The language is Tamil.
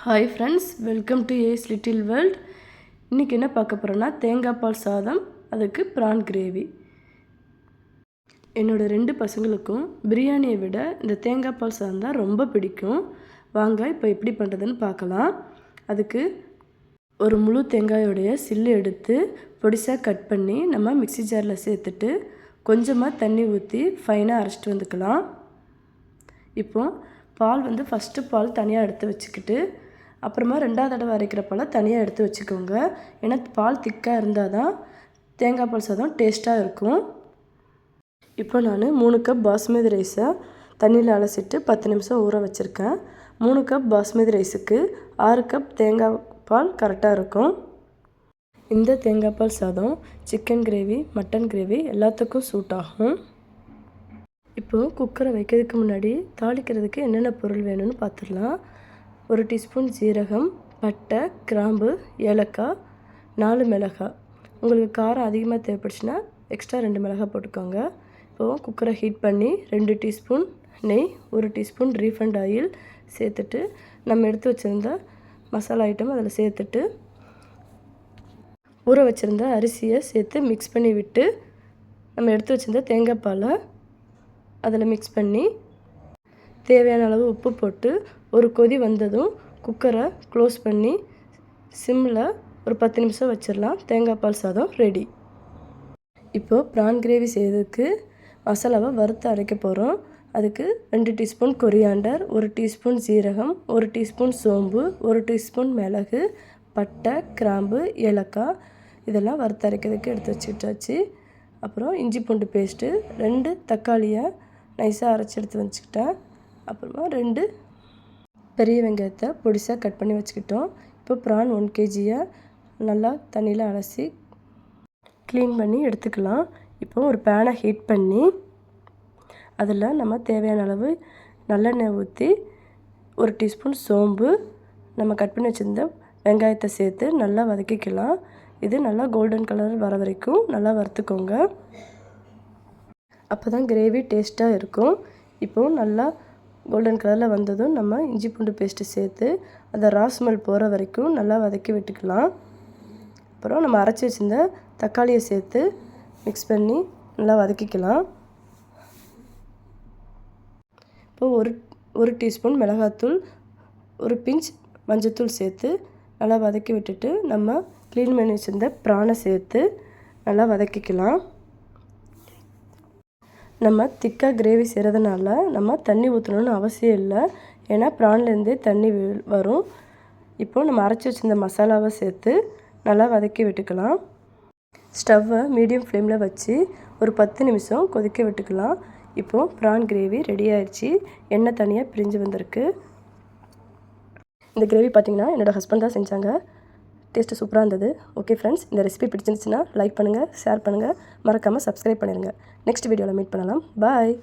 Hi friends, welcome to A's little world. இன்றைக்கி என்ன பார்க்க போகிறோன்னா தேங்காய் பால் சாதம், அதுக்கு ப்ரான் கிரேவி. என்னோடய 2 பசங்களுக்கும் பிரியாணியை விட இந்த தேங்காய் பால் சாதம் தான் ரொம்ப பிடிக்கும். வாங்க இப்போ எப்படி பண்ணுறதுன்னு பார்க்கலாம். அதுக்கு ஒரு முழு தேங்காயோடைய சில்லு எடுத்து பொடிசாக கட் பண்ணி நம்ம மிக்ஸி ஜாரில் சேர்த்துட்டு கொஞ்சமாக தண்ணி ஊற்றி ஃபைனாக அரைச்சிட்டு வந்துக்கலாம். இப்போது பால் ஃபஸ்ட்டு பால் தனியாக எடுத்து வச்சுக்கிட்டு அப்புறமா 2வது தடவை அரைக்கிற பாலை தனியாக எடுத்து வச்சுக்கோங்க. ஏன்னா பால் திக்காக இருந்தால் தான் தேங்காய் பால் சாதம் டேஸ்ட்டாக இருக்கும். இப்போ நான் 3 கப் பாஸ்மதி ரைஸை தண்ணியில் அலசிட்டு 10 நிமிஷம் ஊற வச்சுருக்கேன். 3 கப் பாஸ்மதி ரைஸுக்கு 6 கப் தேங்காய் பால் கரெக்டாக இருக்கும். இந்த தேங்காய் பால் சாதம் சிக்கன் கிரேவி, மட்டன் கிரேவி எல்லாத்துக்கும் சூட் ஆகும். இப்போது குக்கரை வைக்கிறதுக்கு முன்னாடி தாளிக்கிறதுக்கு என்னென்ன பொருள் வேணும்னு பார்த்துடலாம். 1 டீஸ்பூன் ஜீரகம், பட்டை, கிராம்பு, ஏலக்காய், 4 மிளகாய். உங்களுக்கு காரம் அதிகமாக தேவைப்படுச்சுன்னா எக்ஸ்ட்ரா 2 மிளகாய் போட்டுக்கோங்க. இப்போது குக்கரை ஹீட் பண்ணி 2 டீஸ்பூன் நெய், 1 டீஸ்பூன் ரீஃபண்ட் ஆயில் சேர்த்துட்டு நம்ம எடுத்து வச்சுருந்த மசாலா ஐட்டம் அதில் சேர்த்துட்டு ஊற வச்சுருந்த அரிசியை சேர்த்து மிக்ஸ் பண்ணி விட்டு நம்ம எடுத்து வச்சுருந்த தேங்காய் பாலை அதில் மிக்ஸ் பண்ணி தேவையான அளவு உப்பு போட்டு ஒரு கொதி வந்ததும் குக்கரை க்ளோஸ் பண்ணி சிம்மில் ஒரு 10 நிமிஷம் வச்சிடலாம். தேங்காய் பால் சாதம் ரெடி. இப்போது ப்ரான் கிரேவி செய்கிறதுக்கு மசாலாவை வறுத்து அரைக்க போகிறோம். அதுக்கு 2 டீஸ்பூன் கொரியாண்டர், 1 டீஸ்பூன் ஜீரகம், 1 டீஸ்பூன் சோம்பு, 1 டீஸ்பூன் மிளகு, பட்டை, கிராம்பு, ஏலக்காய் இதெல்லாம் வறுத்து அரைக்கிறதுக்கு எடுத்து வச்சுக்கிட்டாச்சு. அப்புறம் இஞ்சி பூண்டு பேஸ்ட்டு, 2 தக்காளியை நைஸாக அரைச்சி எடுத்து வச்சுக்கிட்டேன். அப்புறமா 2 பெரிய வெங்காயத்தை பொடிசாக கட் பண்ணி வச்சுக்கிட்டோம். இப்போ ப்ரான் 1 kgயை நல்லா தண்ணியில் அலசி க்ளீன் பண்ணி எடுத்துக்கலாம். இப்போது ஒரு பேனை ஹீட் பண்ணி அதில் நம்ம தேவையான அளவு நல்லெண்ணெய் ஊற்றி 1 டீஸ்பூன் சோம்பு, நம்ம கட் பண்ணி வச்சுருந்த வெங்காயத்தை சேர்த்து நல்லா வதக்கிக்கலாம். இது நல்லா கோல்டன் கலர் வர வரைக்கும் நல்லா வறுத்துக்கோங்க. அப்போ தான் கிரேவி டேஸ்ட்டாக இருக்கும். இப்போது நல்லா கோல்டன் கலரில் வந்ததும் நம்ம இஞ்சி பூண்டு பேஸ்ட்டு சேர்த்து அதை ரா ஸ்மெல் போகிற வரைக்கும் நல்லா வதக்கி விட்டுக்கலாம். அப்புறம் நம்ம அரைச்சி வச்சுருந்த தக்காளியை சேர்த்து மிக்ஸ் பண்ணி நல்லா வதக்கிக்கலாம். இப்போது ஒரு டீஸ்பூன் மிளகாத்தூள், 1 பிஞ்ச் மஞ்சத்தூள் சேர்த்து நல்லா வதக்கி விட்டுட்டு நம்ம க்ளீன் பண்ணி வச்சுருந்த ப்ரானை சேர்த்து நல்லா வதக்கிக்கலாம். நம்ம திக்காக கிரேவி செய்கிறதுனால நம்ம தண்ணி ஊற்றணுன்னு அவசியம் இல்லை. ஏன்னா ப்ரான்லேருந்தே தண்ணி வரும். இப்போது நம்ம அரைச்சி வச்சுருந்த மசாலாவை சேர்த்து நல்லா வதக்கி விட்டுக்கலாம். ஸ்டவ்வை மீடியம் ஃப்ளேமில் வச்சு ஒரு 10 நிமிஷம் கொதிக்க விட்டுக்கலாம். இப்போது ப்ரான் கிரேவி ரெடி ஆயிடுச்சு. எண்ணெய் தனியாக பிரிஞ்சு வந்திருக்கு. இந்த கிரேவி பார்த்திங்கன்னா என்னோடய ஹஸ்பண்ட் தான் செஞ்சாங்க. டேஸ்ட்டு சூப்பராக இருந்தது. ஓகே ஃப்ரெண்ட்ஸ், இந்த ரெசிபி பிடிச்சிருந்துச்சுன்னா லைக் பண்ணுங்கள், ஷேர் பண்ணுங்கள், மறக்காமல் சப்ஸ்கிரைப் பண்ணிடுங்க. நெக்ஸ்ட் வீடியோவில் மீட் பண்ணலாம். பாய்.